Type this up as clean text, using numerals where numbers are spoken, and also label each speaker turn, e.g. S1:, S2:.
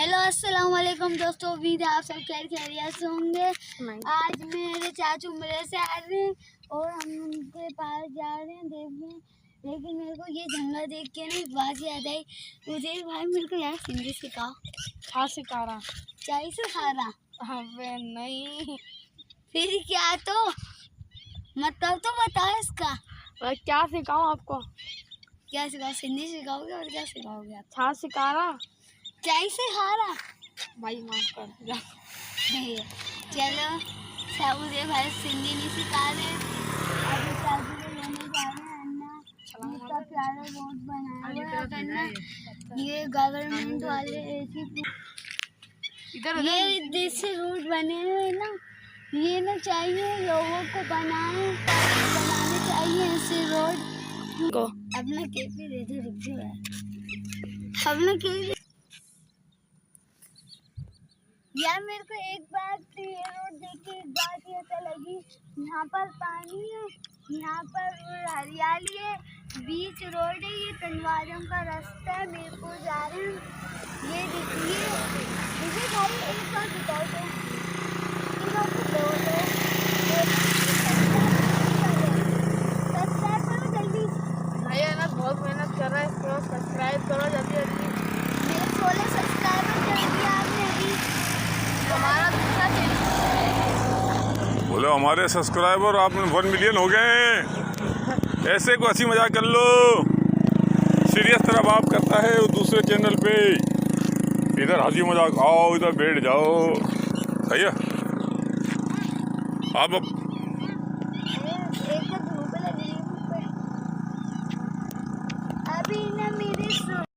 S1: Hello अस्सलाम वालेकुम दोस्तों, उम्मीद है आप सब खैरियत से होंगे। आज मेरे चाचू मेरे से आ रहे हैं और हम उनके पास जा रहे हैं देखने। लेकिन मेरे को ये जंगल देख के नहीं बात याद आई। मुझे भाई मेरे को यार हिंदी सिखाओ।
S2: क्या सिखा रहा?
S1: चाय से खा रहा?
S2: अबे नहीं,
S1: फिर क्या? तो मतलब तो बताओ इसका।
S2: क्या सिखाऊं आपको?
S1: क्या सिखाओ? हिंदी सिखाओगे और क्या सिखाओगे आप?
S2: क्या सिखा रहा?
S1: चाय से खा रहा?
S2: भाई माफ कर जा।
S1: चलो सब मुझे भाई हिंदी नहीं सिखा रहे। अभी चाचू को लेने जा रहे हैं अन्ना। इतना प्यारा रोड बनाया हुआ है अन्ना। ये गवर्नमेंट वाले ऐसी ये देसी रोड बने हुए हैं ना, ये ना चाहिए लोगों को बनाने चाहिए ऐसे रोड को। अपना केपी दे दो, रुक जाओ यार। अपना केपी यार, मेरे को एक बात ये रोड देख के एक बात ये अच्छा लगी। यहाँ पर पानी है, यहाँ पर हरियाली है, बीच रोड है। ये तनवारों का रास्ता है, मेरे को जा रहे हैं। ये देखिए मुझे भाई एक बात बताओ तो सब्सक्राइब करो जल्दी।
S2: भैया ना बहुत मेहनत कर रहा है, इसको सब्सक्राइब करो जल्दी जल्दी।
S1: मेरे 16 सब्सक्राइबर कर दिया आपने अभी।
S2: हमारा दूसरा चैनल
S3: बोलो हमारे सब्सक्राइबर आपने 1 मिलियन हो गए। ऐसे को हंसी मजाक कर लो, सीरियस तरह बात करता है वो दूसरे चैनल पे। इधर हंसी मजाक, आओ इधर बैठ जाओ। सही है। आप